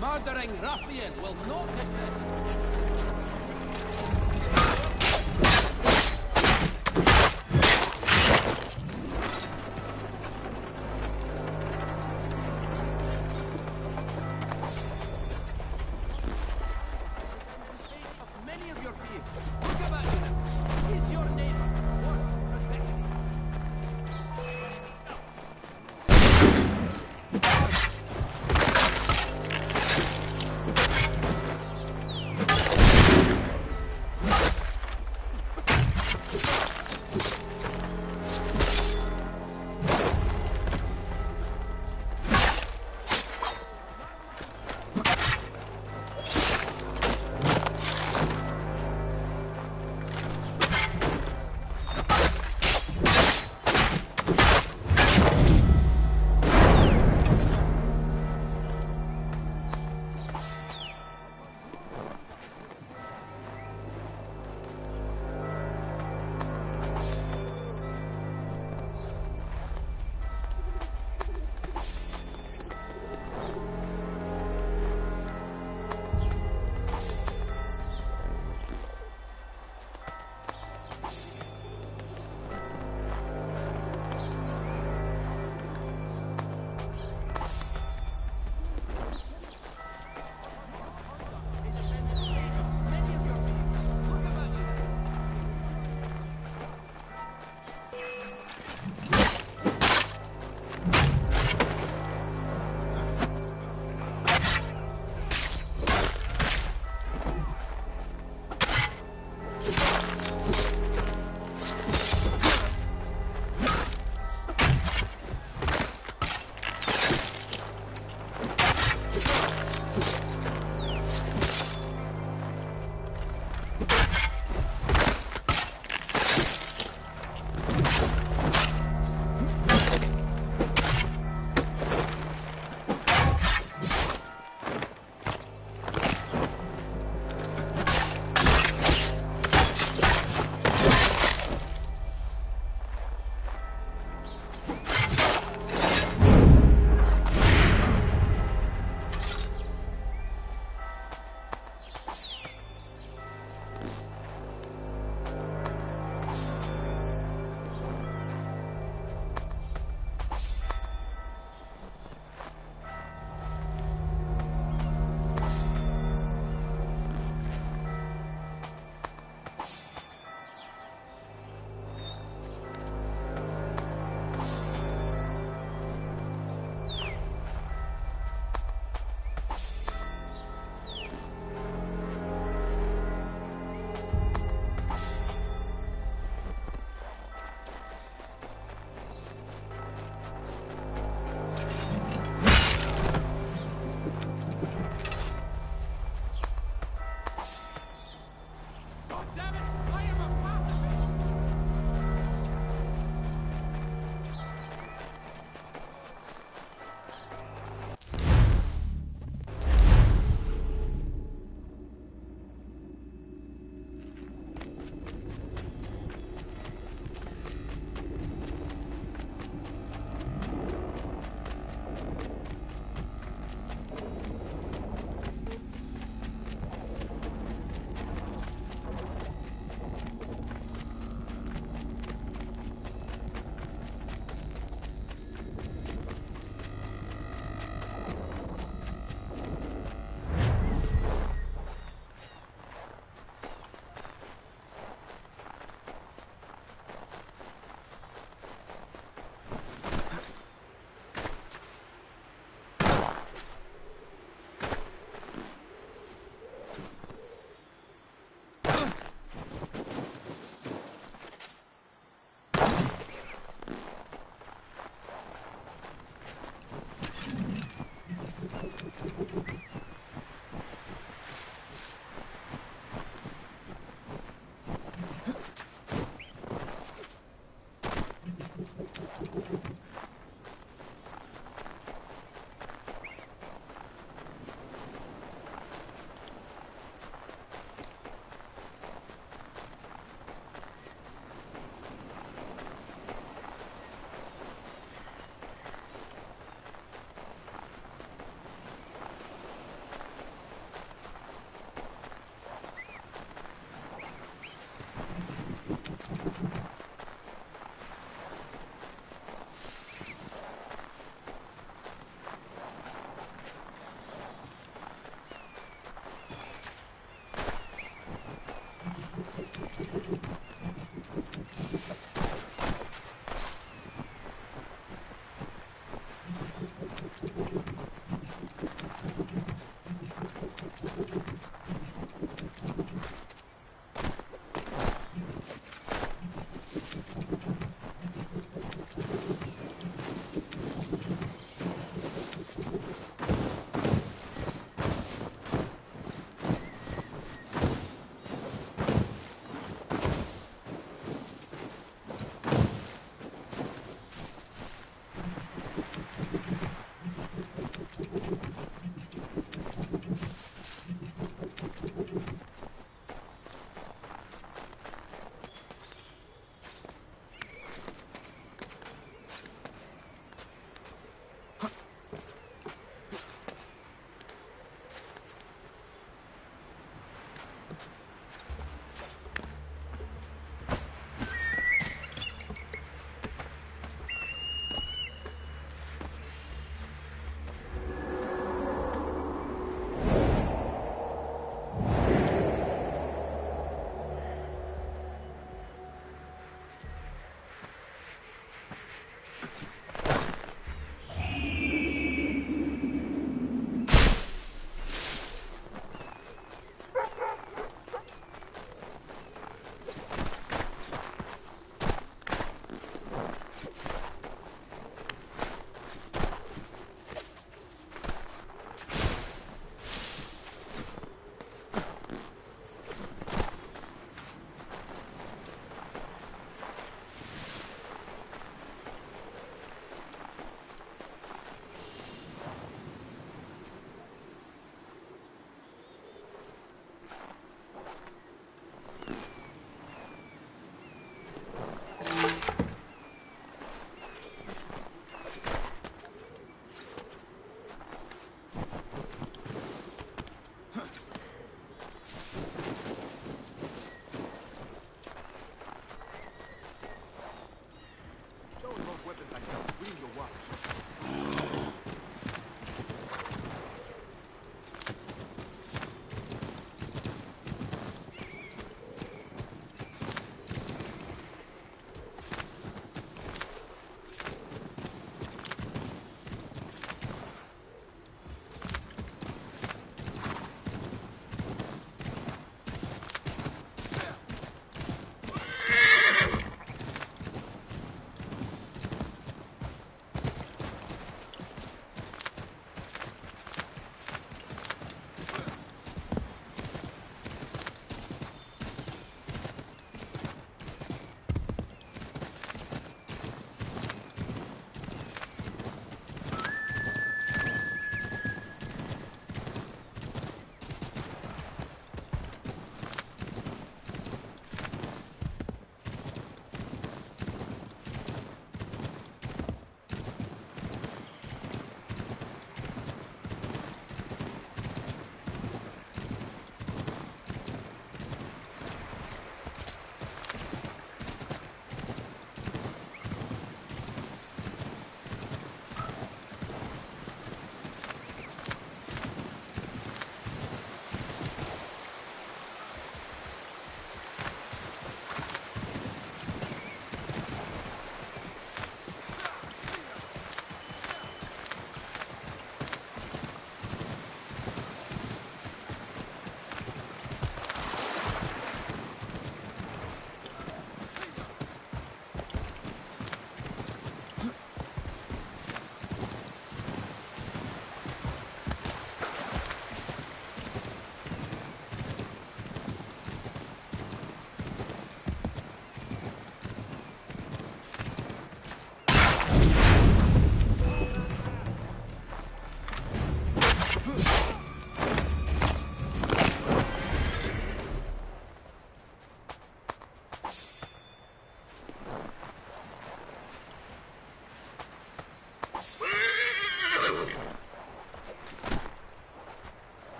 Murdering ruffian will not miss this. Many of your thieves. Look about him. He's your neighbor. Worth protecting.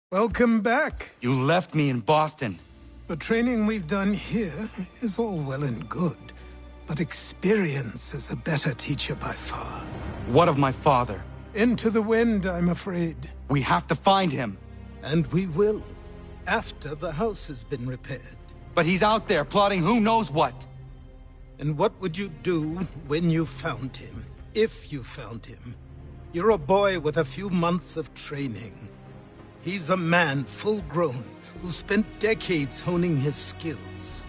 Welcome back. You left me in Boston. The training we've done here is all well and good, but experience is a better teacher by far. What of my father? Into the wind, I'm afraid. We have to find him. And we will, after the house has been repaired. But he's out there plotting who knows what. And what would you do when you found him? If you found him? You're a boy with a few months of training. He's a man, full-grown, who spent decades honing his skills.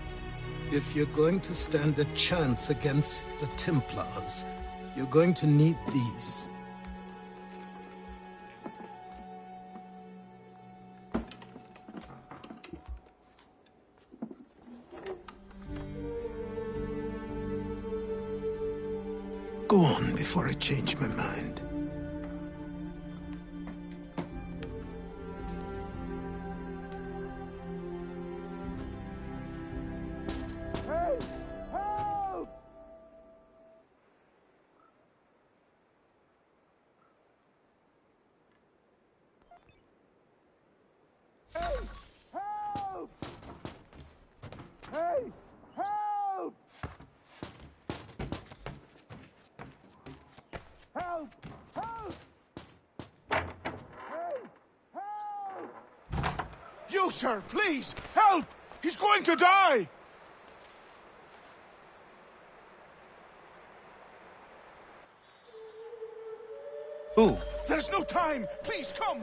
If you're going to stand a chance against the Templars, you're going to need these. Go on before I change my mind. You, sir, please, help! He's going to die! Who? There's no time! Please, come!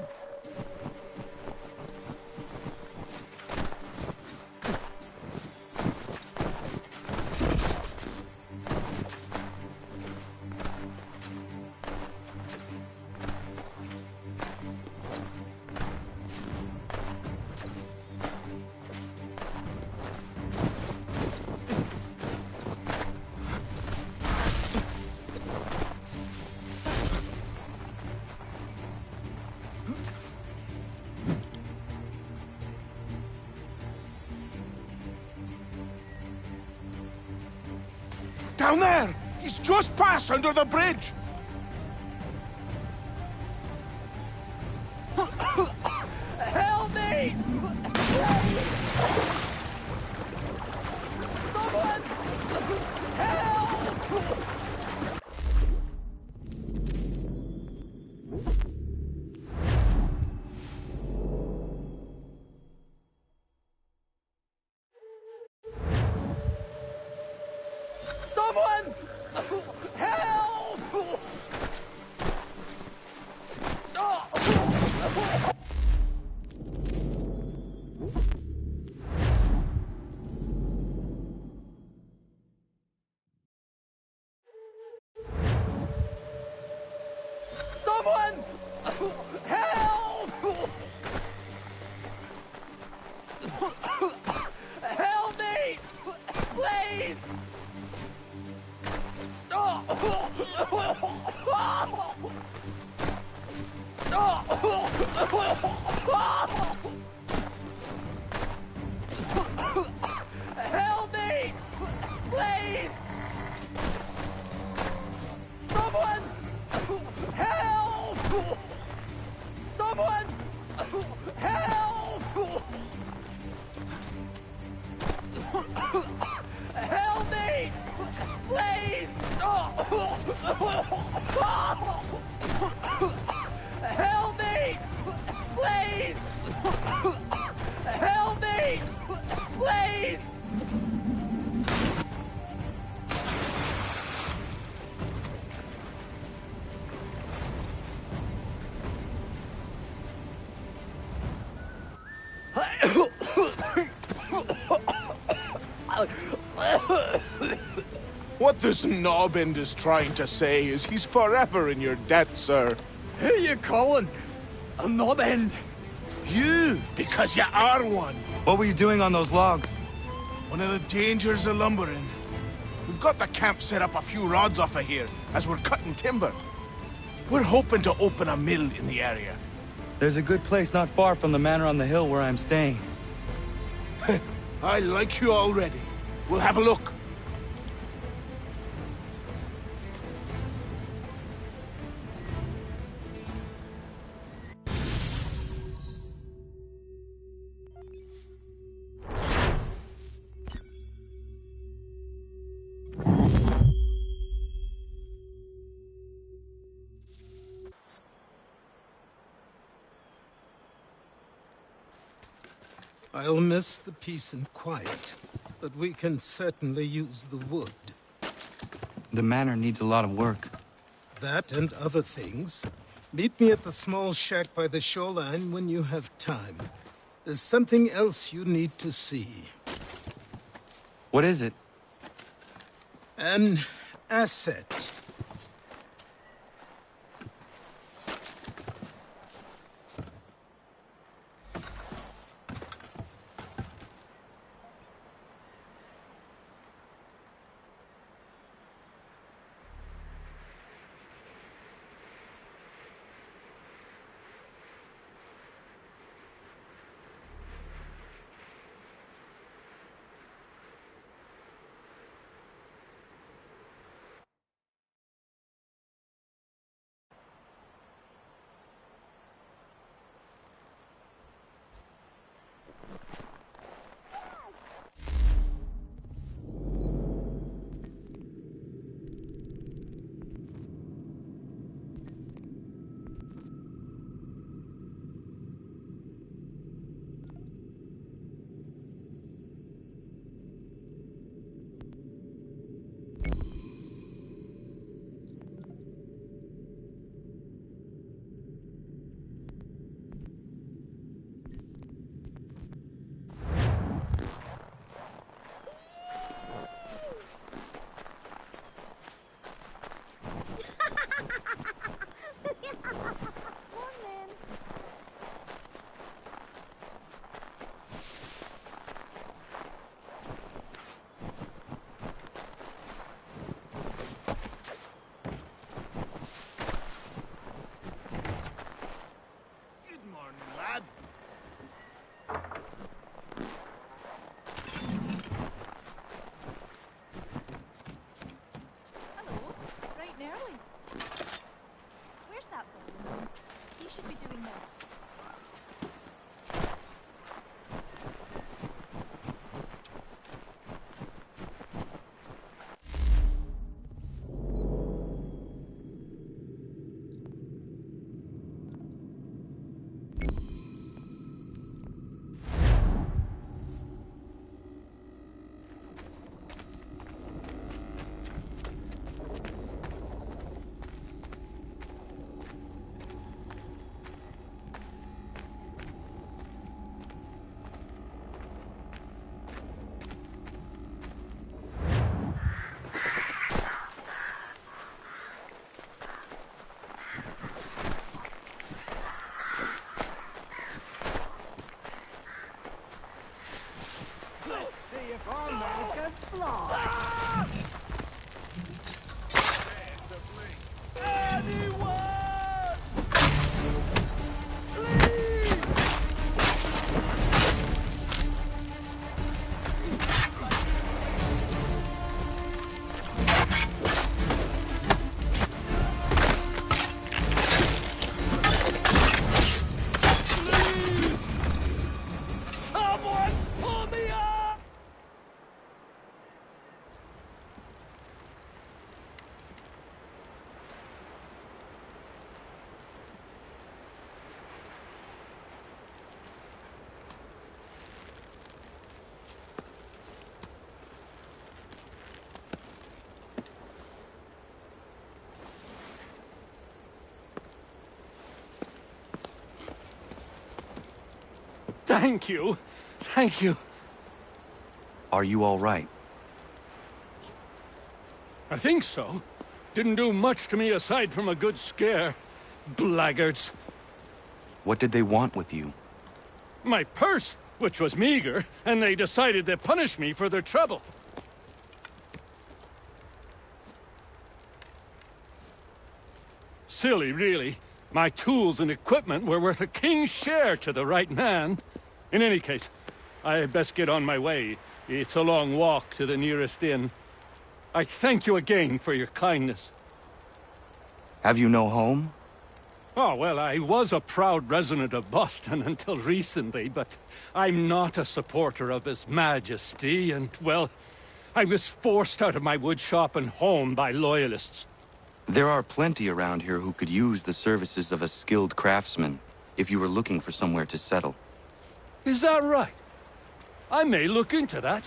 Down there! He's just passed under the bridge! Help me! Someone! Help! Someone! Help! Someone! Help! Help me! Please! Help me! Please! Someone! Help! Someone! Help! Help me! Please! What this knobbend is trying to say is he's forever in your debt, sir. Who you calling? A knob end? You, because you are one. What were you doing on those logs? One of the dangers of lumbering. We've got the camp set up a few rods off of here, as we're cutting timber. We're hoping to open a mill in the area. There's a good place not far from the manor on the hill where I'm staying. I like you already. We'll have a look. I'll miss the peace and quiet, but we can certainly use the wood. The manor needs a lot of work. That and other things. Meet me at the small shack by the shoreline when you have time. There's something else you need to see. What is it? An asset. Should be doing this. Thank you. Thank you. Are you all right? I think so. Didn't do much to me aside from a good scare. Blackguards. What did they want with you? My purse, which was meager, and they decided to punish me for their trouble. Silly, really. My tools and equipment were worth a king's share to the right man. In any case, I best get on my way. It's a long walk to the nearest inn. I thank you again for your kindness. Have you no home? Oh, well, I was a proud resident of Boston until recently, but I'm not a supporter of His Majesty, and, well, I was forced out of my woodshop and home by loyalists. There are plenty around here who could use the services of a skilled craftsman if you were looking for somewhere to settle. Is that right? I may look into that.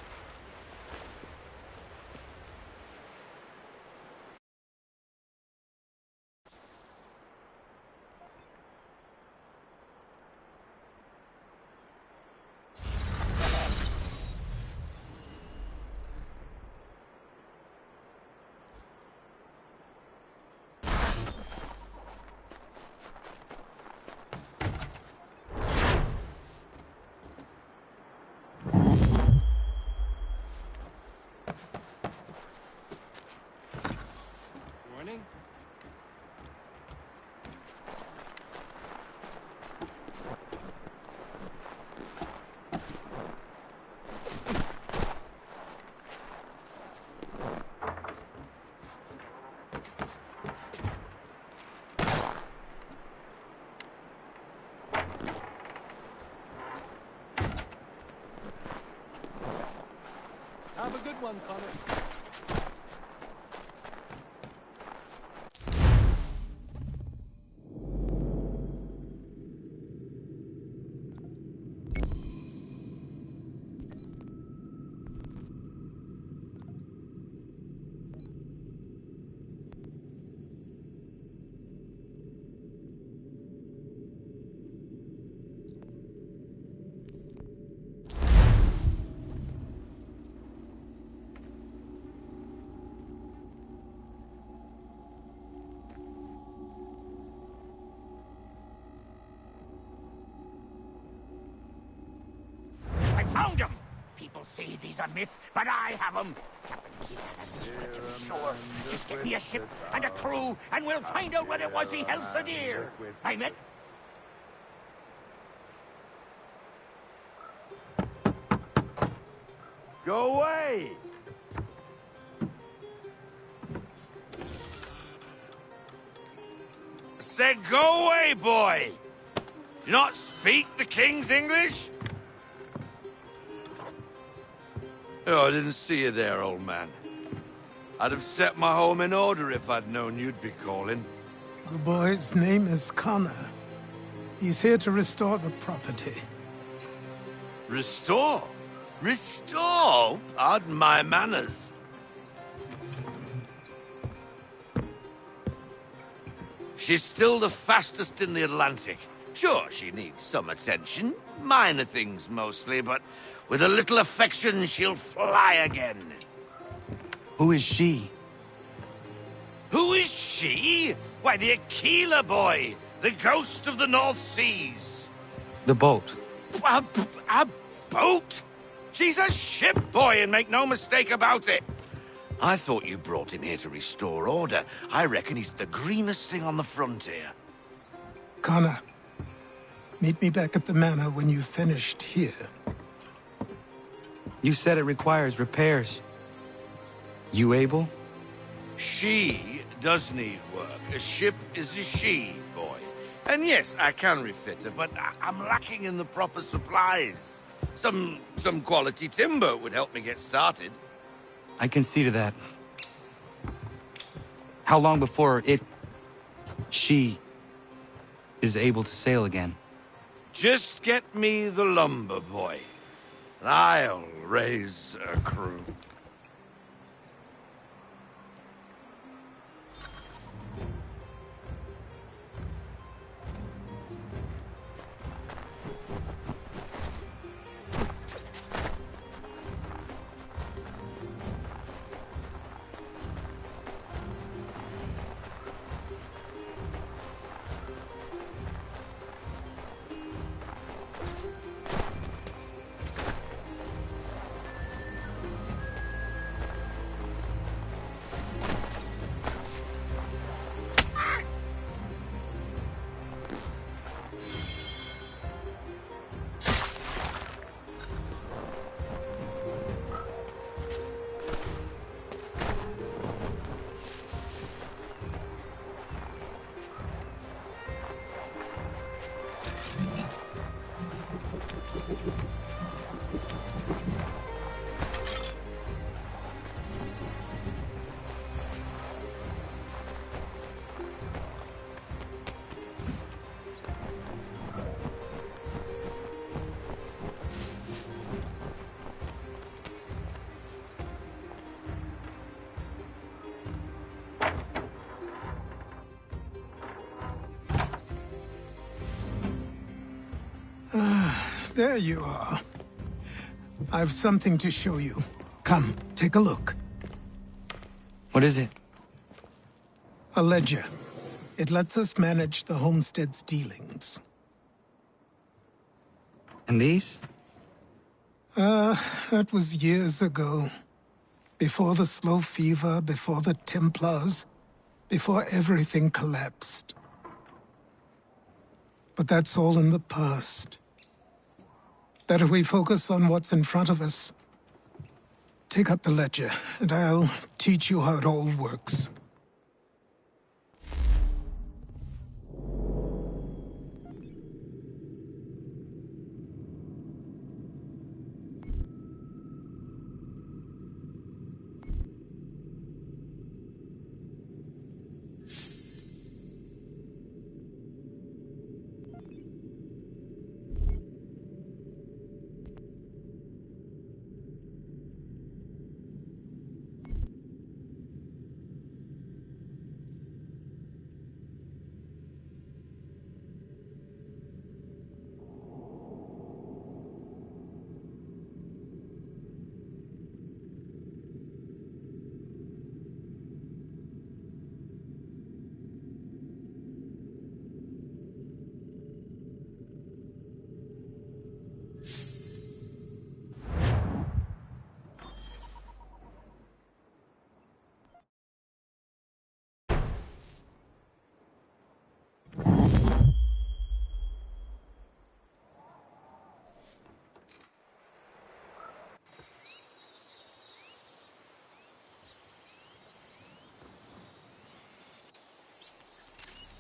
Morning. Have a good one, Connor. I found him! People say these are myth, but I have them. Captain Keith had a secret to be sure. Just get me a ship and a crew, and we'll find out what it was he held so dear. I met... Go away! Said go away, boy! Do you not speak the King's English? Oh, I didn't see you there, old man. I'd have set my home in order if I'd known you'd be calling. The boy's name is Connor. He's here to restore the property. Restore? Restore? Pardon my manners. She's still the fastest in the Atlantic. Sure, she needs some attention. Minor things mostly, but with a little affection, she'll fly again. Who is she? Who is she? Why, the Aquila boy, the ghost of the North Seas. The boat. A boat? She's a ship, boy, and make no mistake about it. I thought you brought him here to restore order. I reckon he's the greenest thing on the frontier. Connor, meet me back at the manor when you've finished here. You said it requires repairs. You able? She does need work. A ship is a she, boy. And yes, I can refit her, but I'm lacking in the proper supplies. Some quality timber would help me get started. I can see to that. How long before she is able to sail again? Just get me the lumber, boy. I'll raise a crew. There you are. I've something to show you. Come, take a look. What is it? A ledger. It lets us manage the homestead's dealings. And these? That was years ago. Before the slow fever, before the Templars, before everything collapsed. But that's all in the past. Better we focus on what's in front of us. Take up the ledger, and I'll teach you how it all works.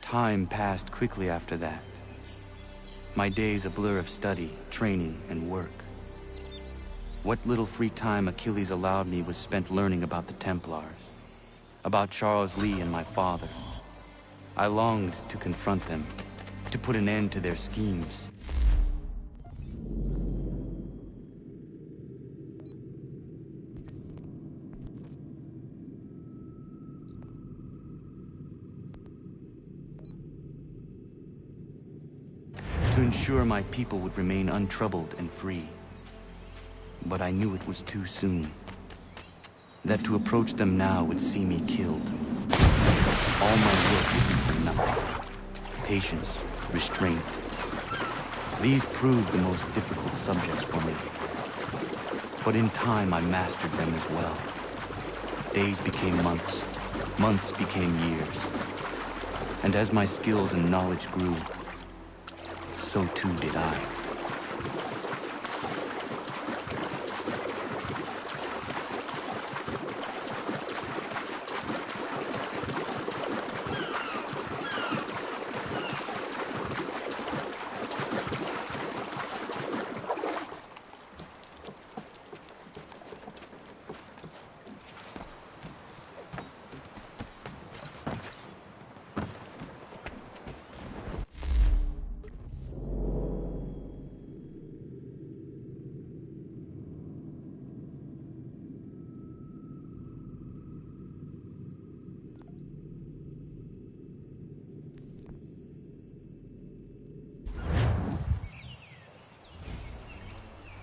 Time passed quickly after that. My days a blur of study, training, and work. What little free time Achilles allowed me was spent learning about the Templars, about Charles Lee and my father. I longed to confront them, to put an end to their schemes. To ensure my people would remain untroubled and free. But I knew it was too soon. That to approach them now would see me killed. All my work would be for nothing. Patience, restraint. These proved the most difficult subjects for me. But in time I mastered them as well. Days became months, months became years. And as my skills and knowledge grew, so too did I.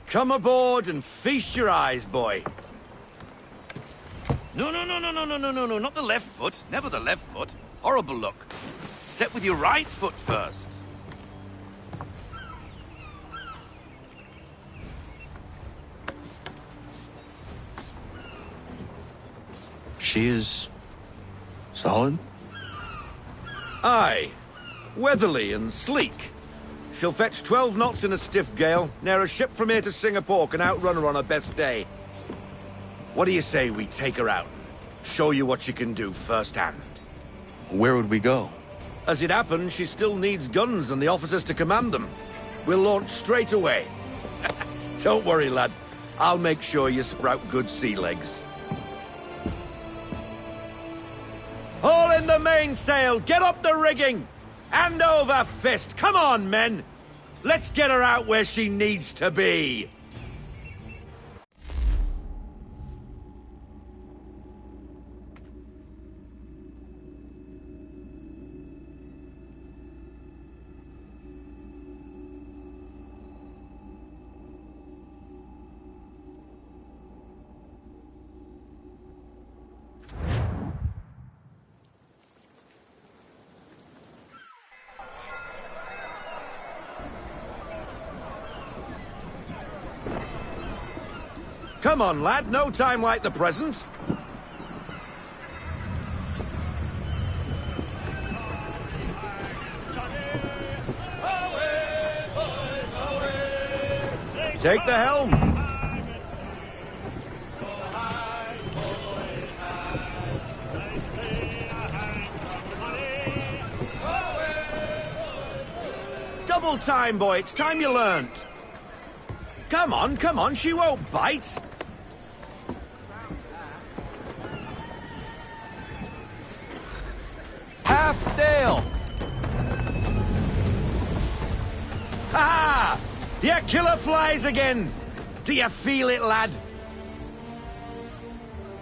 Come aboard and feast your eyes, boy. No, not the left foot. Never the left foot. Horrible look. Step with your right foot first. She is... solid? Aye. Weatherly and sleek. She'll fetch 12 knots in a stiff gale. Ne'er a ship from here to Singapore can outrun her on her best day. What do you say we take her out? Show you what she can do firsthand. Where would we go? As it happens, she still needs guns and the officers to command them. We'll launch straight away. Don't worry, lad. I'll make sure you sprout good sea legs. Haul in the mainsail! Get up the rigging! Hand over fist! Come on, men! Let's get her out where she needs to be! Come on, lad. No time like the present. Take the helm. Double time, boy. It's time you learned. Come on. She won't bite. Half sail! Ha! Your killer flies again! Do you feel it, lad?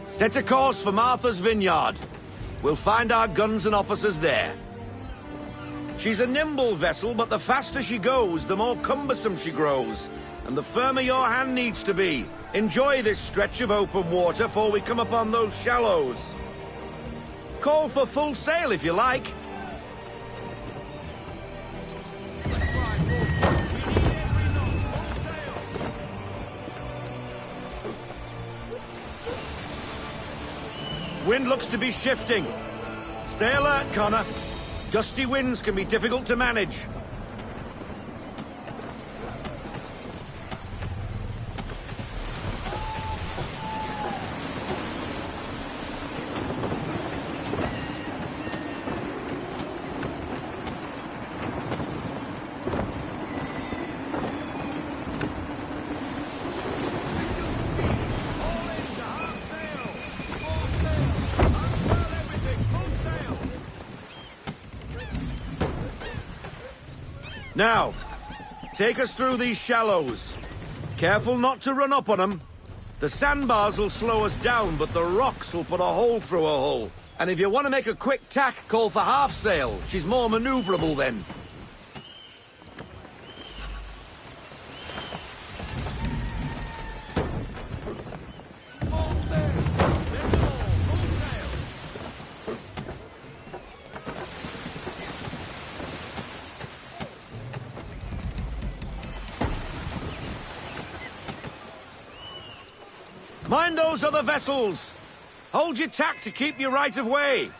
Set a course for Martha's Vineyard. We'll find our guns and officers there. She's a nimble vessel, but the faster she goes, the more cumbersome she grows. And the firmer your hand needs to be. Enjoy this stretch of open water before we come upon those shallows. Call for full sail if you like. Wind looks to be shifting. Stay alert, Connor. Gusty winds can be difficult to manage. Now, take us through these shallows. Careful not to run up on them. The sandbars will slow us down, but the rocks will put a hole through a hull. And if you want to make a quick tack, call for half sail. She's more maneuverable then. Mind those other vessels! Hold your tack to keep your right of way!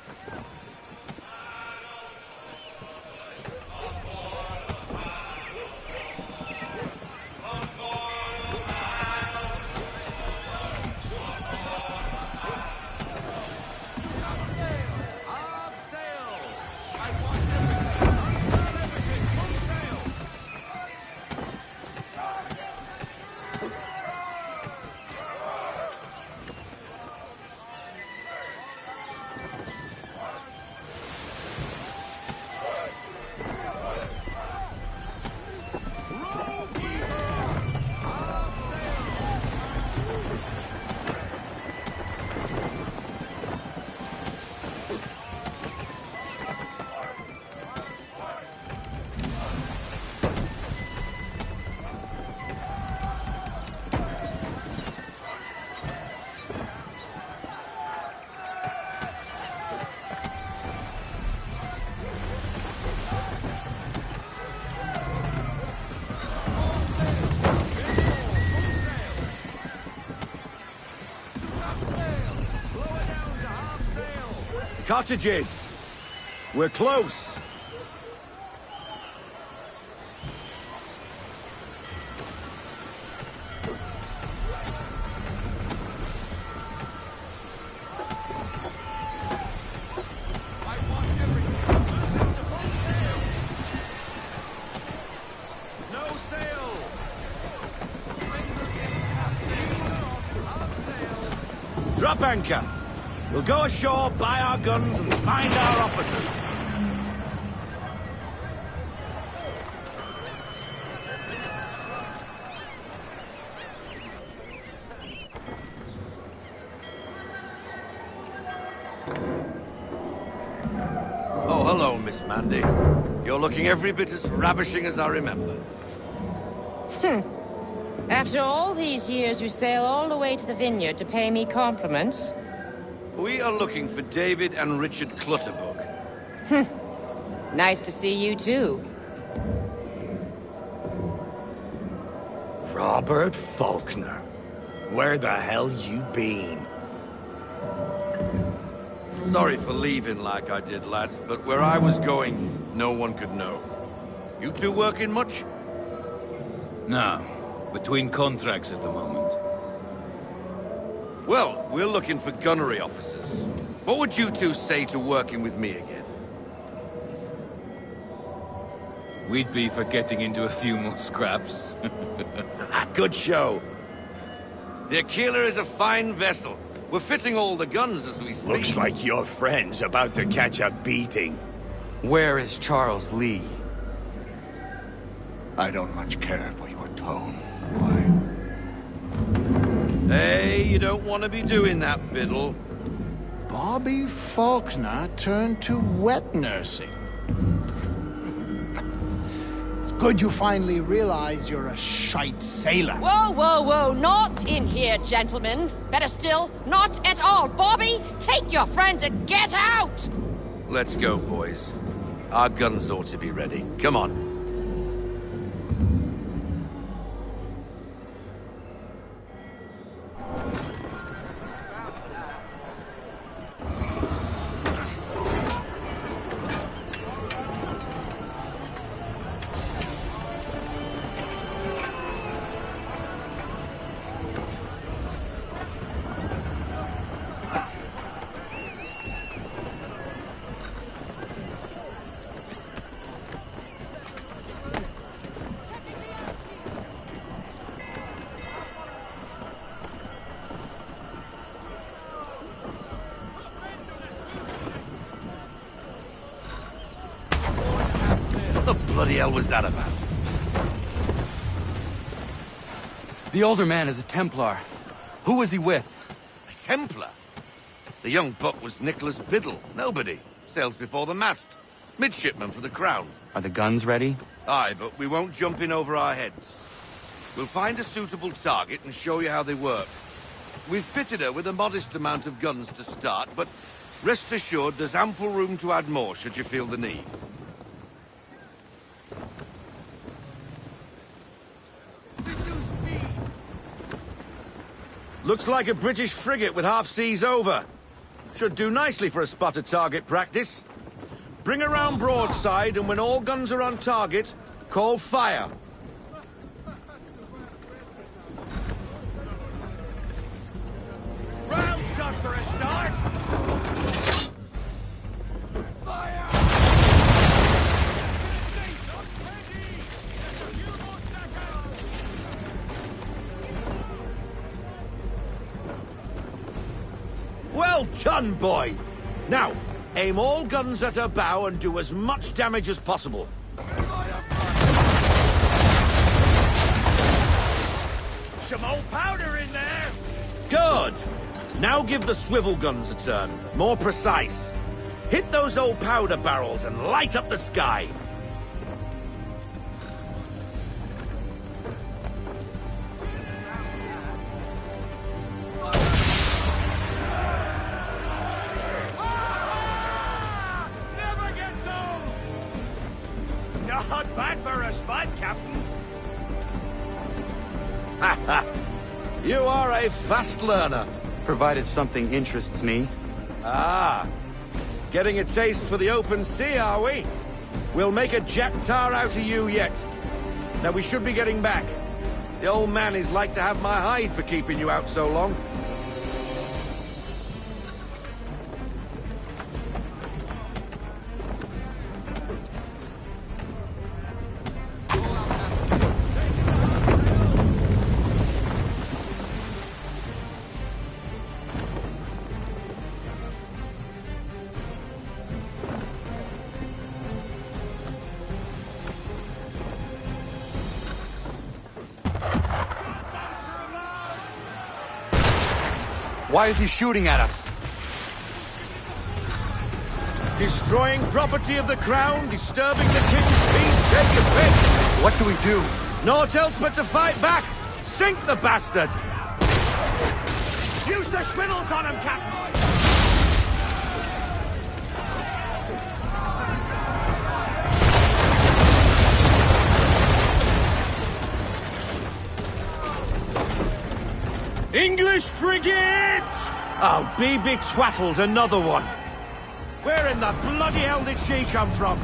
Cottages. We're close. Drop anchor. We'll go ashore, buy our guns, and find our officers. Oh, hello, Miss Mandy. You're looking every bit as ravishing as I remember. After all these years, you sail all the way to the vineyard to pay me compliments? We are looking for David and Richard Clutterbuck. Nice to see you, too. Robert Faulkner. Where the hell you been? Sorry for leaving like I did, lads, but where I was going, no one could know. You two working much? No. Between contracts at the moment. Well, we're looking for gunnery officers. What would you two say to working with me again? We'd be for getting into a few more scraps. Good show. The Aquila is a fine vessel. We're fitting all the guns as we speak. Looks like your friend's about to catch a beating. Where is Charles Lee? I don't much care for your tone. Hey, you don't want to be doing that, Biddle. Bobby Faulkner turned to wet nursing. It's good you finally realize you're a shite sailor. Whoa, whoa, whoa, not in here, gentlemen. Better still, not at all. Bobby, take your friends and get out! Let's go, boys. Our guns ought to be ready. Come on. What the bloody hell was that about? The older man is a Templar. Who was he with? A Templar? The young buck was Nicholas Biddle. Nobody. Sails before the mast. Midshipman for the Crown. Are the guns ready? Aye, but we won't jump in over our heads. We'll find a suitable target and show you how they work. We've fitted her with a modest amount of guns to start, but rest assured there's ample room to add more should you feel the need. Looks like a British frigate with half seas over. Should do nicely for a spotted target practice. Bring around broadside, and when all guns are on target, call fire. Round shot for a start. Well done, boy! Now, aim all guns at her bow and do as much damage as possible. Some old powder in there. Good! Now give the swivel guns a turn. More precise. Hit those old powder barrels and light up the sky. Not bad for a spot, Captain. You are a fast learner. Provided something interests me. Ah, getting a taste for the open sea, are we? We'll make a jack tar out of you yet. Now we should be getting back. The old man is like to have my hide for keeping you out so long. Why is he shooting at us? Destroying property of the crown, disturbing the king's peace, take your pick! What do we do? Naught else but to fight back! Sink the bastard! Use the swivels on him, Captain! English frigate! Oh, be twaddled, another one. Where in the bloody hell did she come from?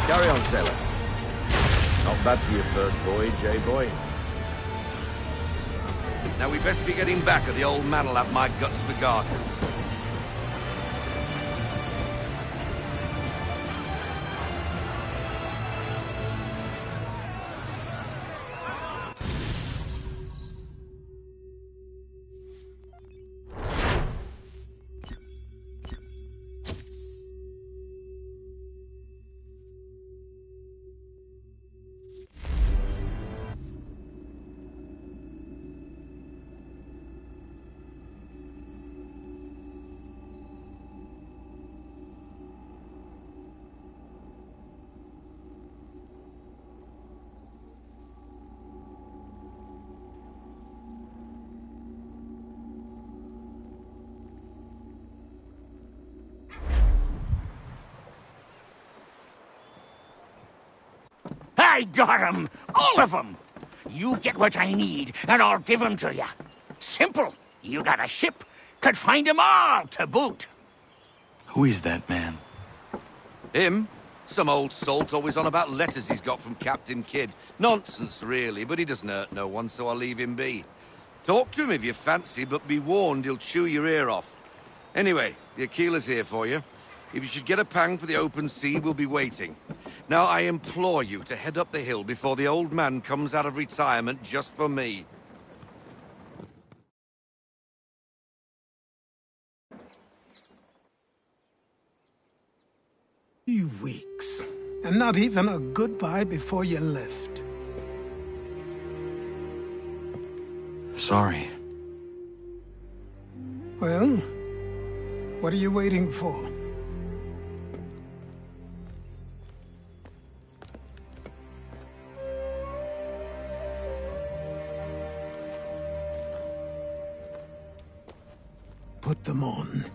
Carry on, sailor. Not bad for your first voyage, eh, boy? Now we best be getting back, or the old man'll have my guts for garters. I got 'em! All of 'em! You get what I need, and I'll give 'em to you. Simple. You got a ship, could find 'em all to boot. Who is that man? Him? Some old salt always on about letters he's got from Captain Kidd. Nonsense, really, but he doesn't hurt no one, so I'll leave him be. Talk to him if you fancy, but be warned he'll chew your ear off. Anyway, the Aquila's here for you. If you should get a pang for the open sea, we'll be waiting. Now, I implore you to head up the hill before the old man comes out of retirement just for me. 3 weeks, and not even a goodbye before you left. Sorry. Well, what are you waiting for? Put them on.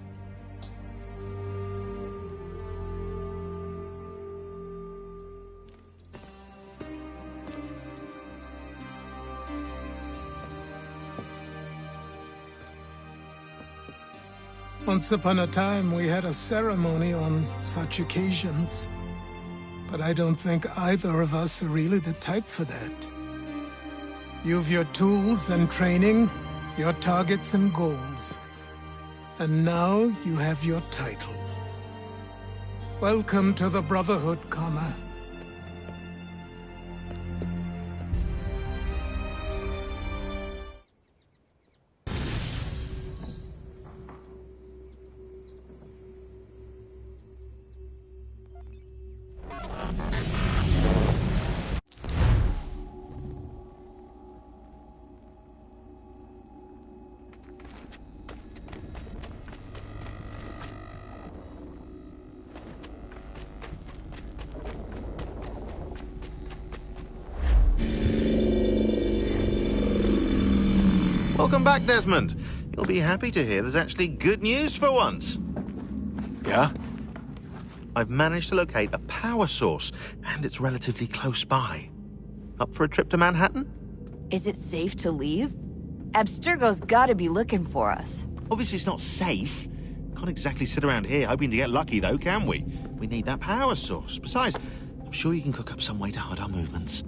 Once upon a time, we had a ceremony on such occasions. But I don't think either of us are really the type for that. You've your tools and training, your targets and goals. And now you have your title. Welcome to the Brotherhood, Connor. Welcome back, Desmond. You'll be happy to hear there's actually good news for once. Yeah? I've managed to locate a power source, and it's relatively close by. Up for a trip to Manhattan? Is it safe to leave? Abstergo's gotta be looking for us. Obviously it's not safe. Can't exactly sit around here hoping to get lucky, though, can we? We need that power source. Besides, I'm sure you can cook up some way to hide our movements.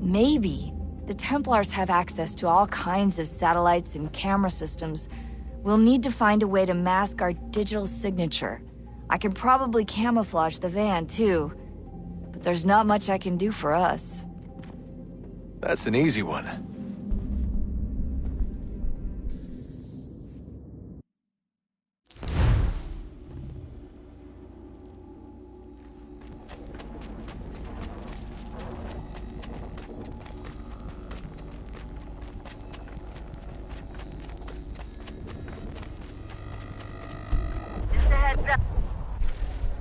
Maybe. The Templars have access to all kinds of satellites and camera systems. We'll need to find a way to mask our digital signature. I can probably camouflage the van, too. But there's not much I can do for us. That's an easy one.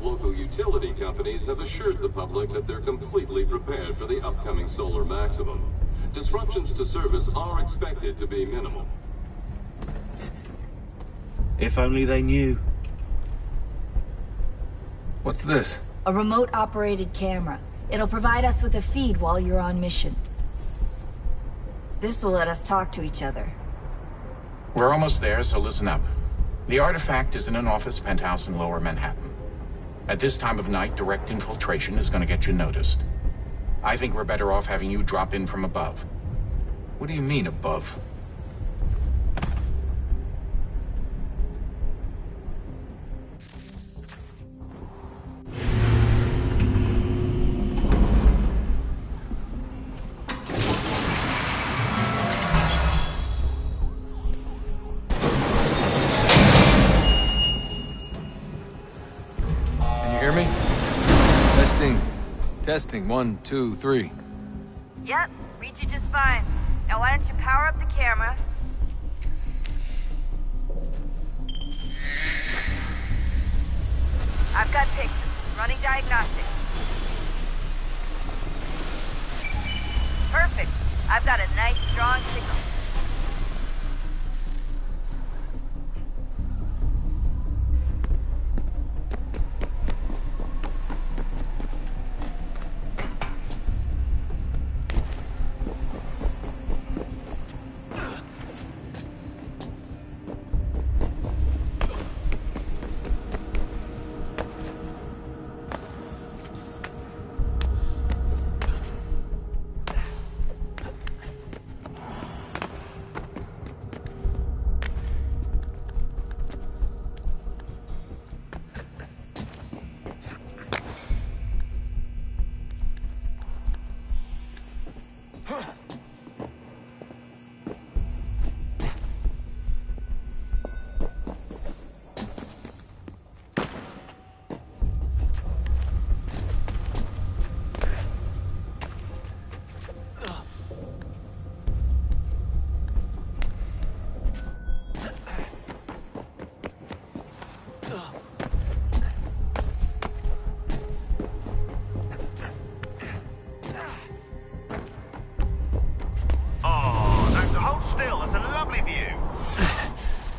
Local utility companies have assured the public that they're completely prepared for the upcoming solar maximum. Disruptions to service are expected to be minimal. If only they knew. What's this? A remote-operated camera. It'll provide us with a feed while you're on mission. This will let us talk to each other. We're almost there, so listen up. The artifact is in an office penthouse in Lower Manhattan. At this time of night, direct infiltration is going to get you noticed. I think we're better off having you drop in from above. What do you mean, above? Testing, 1, 2, 3. Yep, read you just fine. Now why don't you power up the camera? I've got pictures. Running diagnostics. Perfect. I've got a nice, strong signal.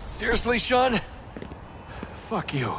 Seriously, Sean? Fuck you.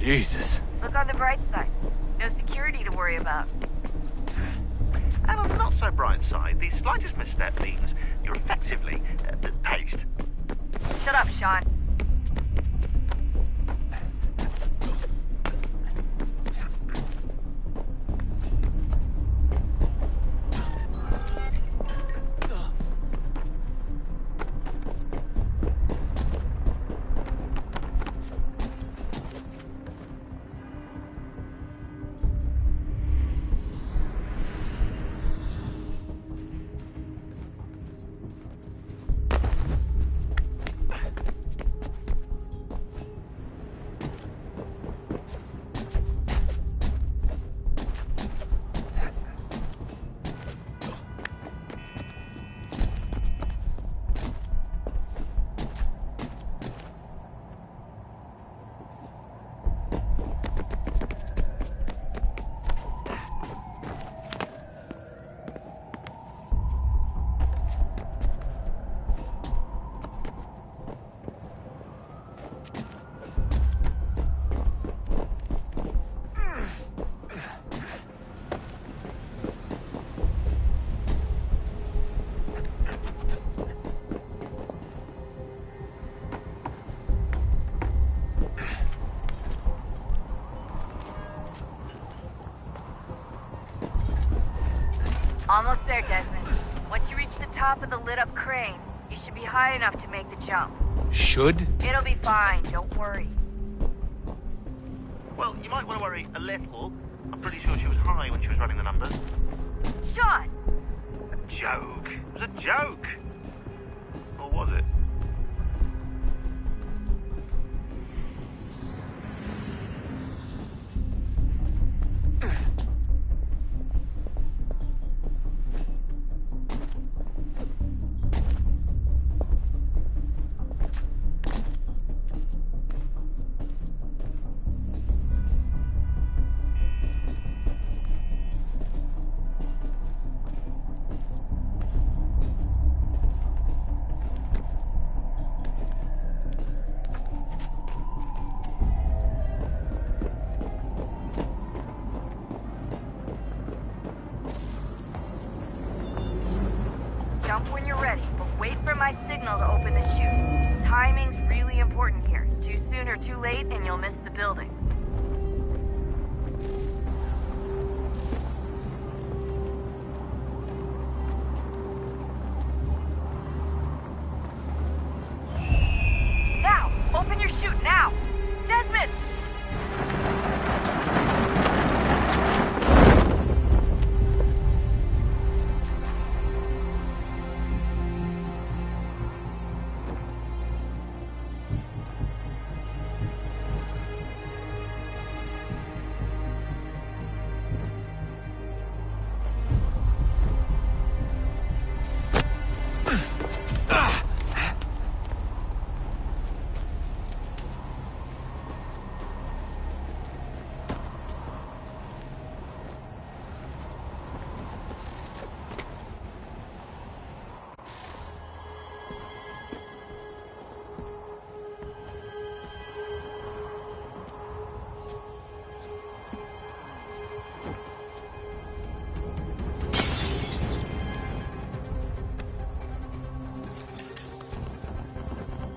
Jesus. Look on the bright side. No security to worry about. And on the not-so-bright side, the slightest misstep means you're effectively paced. Shut up, Sean. Almost there, Desmond. Once you reach the top of the lit-up crane, you should be high enough to make the jump. Should? It'll be fine, don't worry. Well, you might want to worry a little. I'm pretty sure she was high when she was running the numbers. Sean! A joke. It was a joke. Or was it? Jump when you're ready, but wait for my signal to open the chute. Timing's really important here. Too soon or too late, and you'll miss the building. Now! Open your chute, now! Desmond!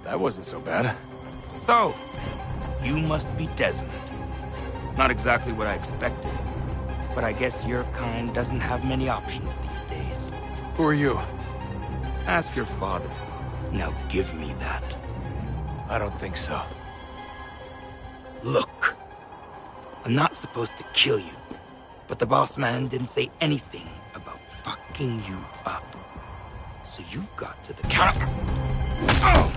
That wasn't so bad. So, you must be Desmond. Not exactly what I expected, but I guess your kind doesn't have many options these days. Who are you? Ask your father. Now give me that. I don't think so. Look, I'm not supposed to kill you, but the boss man didn't say anything about fucking you up. So you've got to the counter. Oh!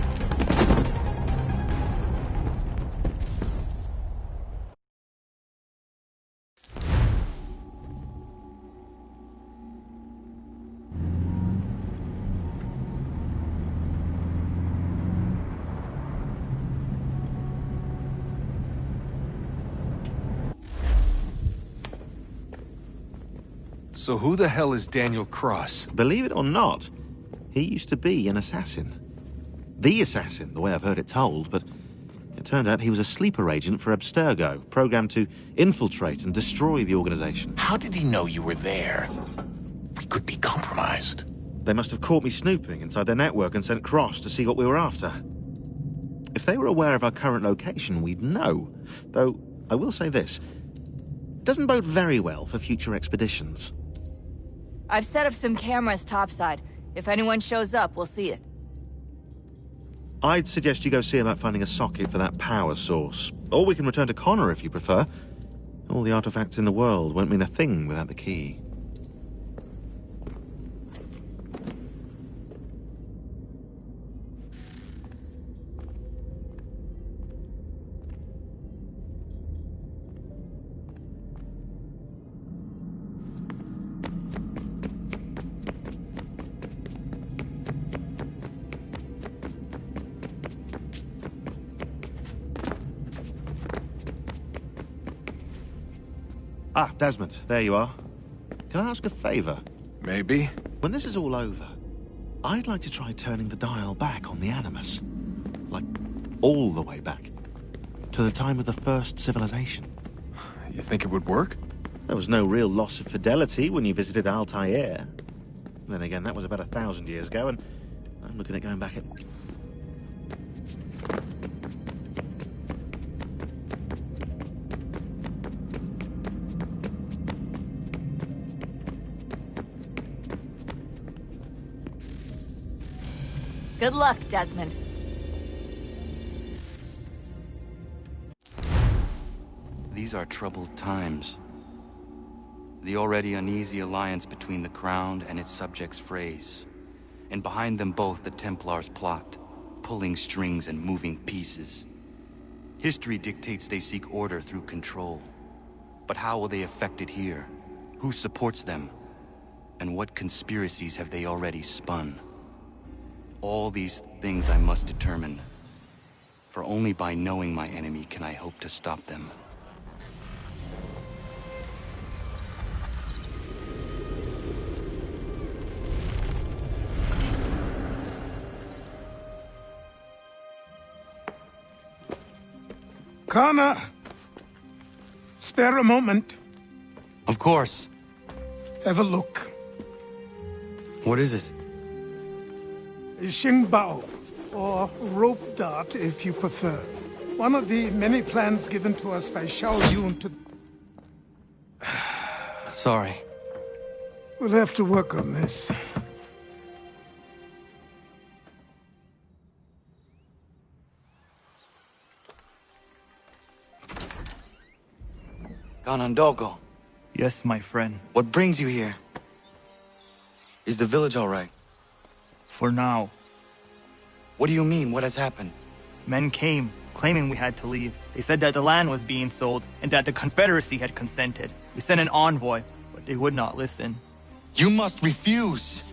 So who the hell is Daniel Cross? Believe it or not, he used to be an assassin. The assassin, the way I've heard it told, but it turned out he was a sleeper agent for Abstergo, programmed to infiltrate and destroy the organization. How did he know you were there? We could be compromised. They must have caught me snooping inside their network and sent Cross to see what we were after. If they were aware of our current location, we'd know. Though, I will say this. It doesn't bode very well for future expeditions. I've set up some cameras topside. If anyone shows up, we'll see it. I'd suggest you go see about finding a socket for that power source. Or we can return to Connor if you prefer. All the artifacts in the world won't mean a thing without the key. Ah, Desmond, there you are. Can I ask a favor? Maybe. When this is all over, I'd like to try turning the dial back on the Animus. Like, all the way back. To the time of the first civilization. You think it would work? There was no real loss of fidelity when you visited Altair. Then again, that was about 1,000 years ago, and I'm looking at going back at... Good luck, Desmond. These are troubled times. The already uneasy alliance between the Crown and its subjects frays. And behind them both the Templars plot, pulling strings and moving pieces. History dictates they seek order through control. But how will they affect it here? Who supports them? And what conspiracies have they already spun? All these things I must determine. For only by knowing my enemy can I hope to stop them. Connor! Spare a moment. Of course. Have a look. What is it? Xingbao, or rope dart if you prefer. One of the many plans given to us by Xiao Yun to... Sorry. We'll have to work on this. Ganondogo. Yes, my friend. What brings you here? Is the village all right? For now. What do you mean? What has happened? Men came, claiming we had to leave. They said that the land was being sold, and that the Confederacy had consented. We sent an envoy, but they would not listen. You must refuse!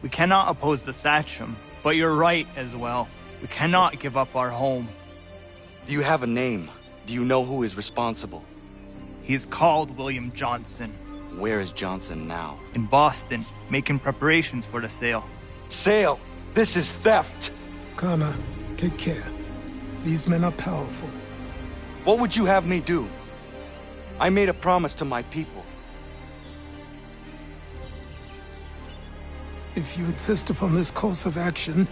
We cannot oppose the Sachem, but you're right as well. We cannot give up our home. Do you have a name? Do you know who is responsible? He is called William Johnson. Where is Johnson now? In Boston, making preparations for the sale. Sale! This is theft! Connor, take care. These men are powerful. What would you have me do? I made a promise to my people. If you insist upon this course of action,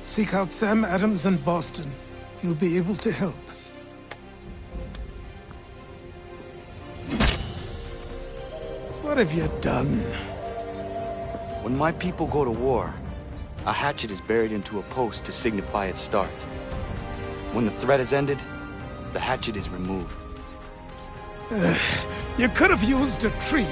seek out Sam Adams in Boston. He'll be able to help. What have you done? When my people go to war, a hatchet is buried into a post to signify its start. When the threat is ended, the hatchet is removed. You could have used a tree.